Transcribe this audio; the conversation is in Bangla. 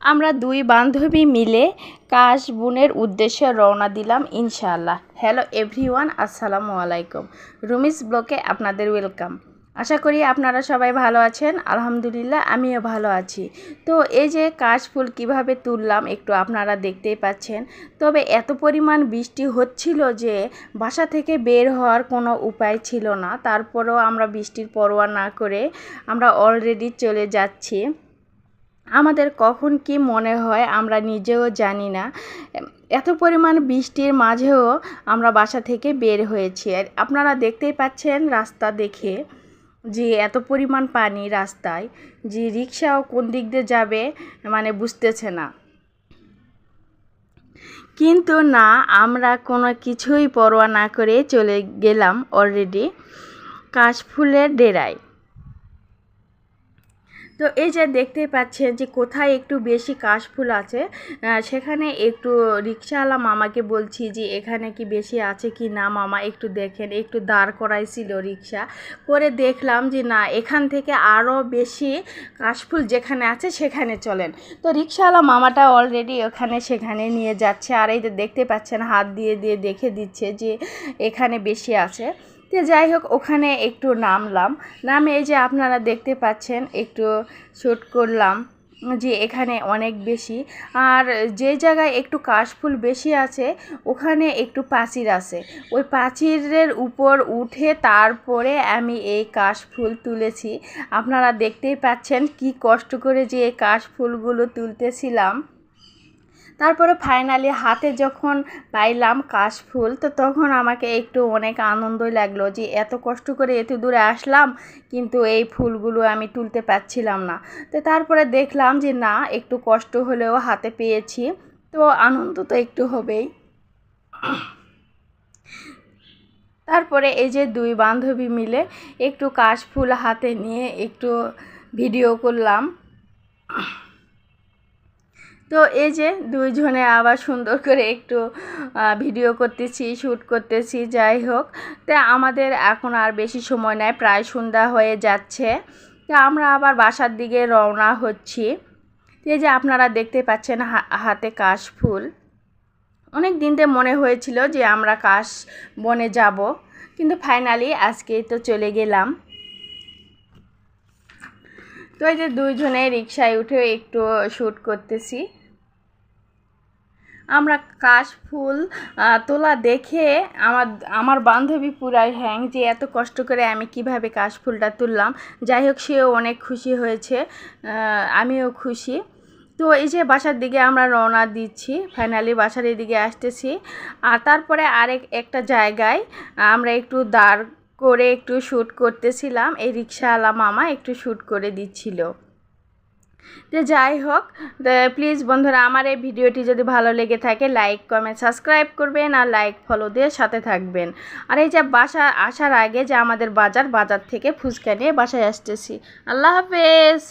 আমরা দুই বান্ধবী মিলে কাশবনের উদ্দেশ্যে রওনা দিলাম ইনশাআল্লাহ। হ্যালো এভরিওয়ান, আসসালামু আলাইকুম। রুমিস ব্লগে আপনাদের ওয়েলকাম। আশা করি আপনারা সবাই ভালো আছেন। আলহামদুলিল্লাহ আমিও ভালো আছি। তো এই যে কাশফুল কিভাবে তুললাম একটু আপনারা দেখতেই পাচ্ছেন। তবে এত পরিমাণ বৃষ্টি হচ্ছিল যে বাসা থেকে বের হওয়ার কোনো উপায় ছিল না। তারপরেও আমরা বৃষ্টির পরোয়া না করে আমরা অলরেডি চলে যাচ্ছি। আমাদের কখন কি মনে হয় আমরা নিজেও জানি না। এত পরিমাণ বৃষ্টির মাঝেও আমরা বাসা থেকে বের হয়েছি। আর আপনারা দেখতেই পাচ্ছেন রাস্তা দেখে যে এত পরিমাণ পানি রাস্তায়, যে রিক্সাও কোন দিক দিয়ে যাবে মানে বুঝতেছে না। কিন্তু না, আমরা কোনো কিছুই পরোয়া না করে চলে গেলাম অলরেডি কাশফুলের ডেরায়। তো এই যে দেখতেই পাচ্ছেন যে কোথায় একটু বেশি কাশফুল আছে সেখানে একটু রিক্সাওয়ালা মামাকে বলছি যে এখানে কি বেশি আছে কি না মামা একটু দেখেন। একটু দাঁড় করাইছিল রিক্সা করে, দেখলাম যে না এখান থেকে আরও বেশি কাশফুল যেখানে আছে সেখানে চলেন। তো রিক্সাওয়ালা মামাটা অলরেডি সেখানে নিয়ে যাচ্ছে। আর এই যে দেখতে পাচ্ছেন হাত দিয়ে দিয়ে দেখে দিচ্ছে যে এখানে বেশি আছে। তো যাই হোক ওখানে একটু নামে এই যে আপনারা দেখতে পাচ্ছেন একটু শ্যুট করলাম যে এখানে অনেক বেশি। আর যে জায়গায় একটু কাশফুল বেশি আছে ওখানে একটু প্রাচীর আছে, ওই প্রাচীরের উপর উঠে তারপরে আমি এই কাশফুল তুলেছি। আপনারা দেখতেই পাচ্ছেন কি কষ্ট করে যে এই কাশফুলগুলো তুলতেছিলাম। তারপরে ফাইনালি হাতে যখন পাইলাম কাশফুল, তো তখন আমাকে একটু অনেক আনন্দই লাগলো যে এত কষ্ট করে এত দূরে আসলাম কিন্তু এই ফুলগুলো আমি তুলতে পারছিলাম না। তো তারপরে দেখলাম যে না একটু কষ্ট হলেও হাতে পেয়েছি, তো আনন্দ তো একটু হবেই। তারপরে এই যে দুই বান্ধবী মিলে একটু কাশফুল হাতে নিয়ে একটু ভিডিও করলাম। তো এই যে দুইজনে আবার সুন্দর করে একটু ভিডিও করতেছি, শ্যুট করতেছি। যাই হোক, তা আমাদের এখন আর বেশি সময় নেই, প্রায় সন্ধ্যা হয়ে যাচ্ছে। তা আমরা আবার বাসার দিকে রওনা হচ্ছি। এই যে আপনারা দেখতে পাচ্ছেন হাতে কাশফুল। অনেক দিন থেকে মনে হয়েছিল যে আমরা কাশ বনে যাব, কিন্তু ফাইনালি আজকেই তো চলে গেলাম। তো এই যে দুইজনে রিকশায় উঠে একটু শ্যুট করতেছি। আমরা কাশফুল তোলা দেখে আমার বান্ধবী পুরাই হ্যাং যে এত কষ্ট করে আমি কিভাবে কাশফুলটা তুললাম। যাই হোক সেও অনেক খুশি হয়েছে, আমিও খুশি। তো এই যে বাসার দিকে আমরা রওনা দিচ্ছি, ফাইনালি বাসার এদিকে আসতেছি। আর তারপরে একটা জায়গায় আমরা একটু দাঁড় করে একটু শ্যুট করতেছিলাম, এই রিক্সাওয়ালা মামা একটু শ্যুট করে দিচ্ছিল। তো যাই হোক, প্লিজ বন্ধুরা আমার এই ভিডিওটি যদি ভালো লেগে থাকে লাইক কমেন্ট সাবস্ক্রাইব করবেন আর লাইক ফলো দিয়ে সাথে থাকবেন। আর এই যে বাসা আসার আগে যে আমাদের বাজার থেকে ফুচকা নিয়ে বাসায় আসতেছি। আল্লাহ হাফেজ।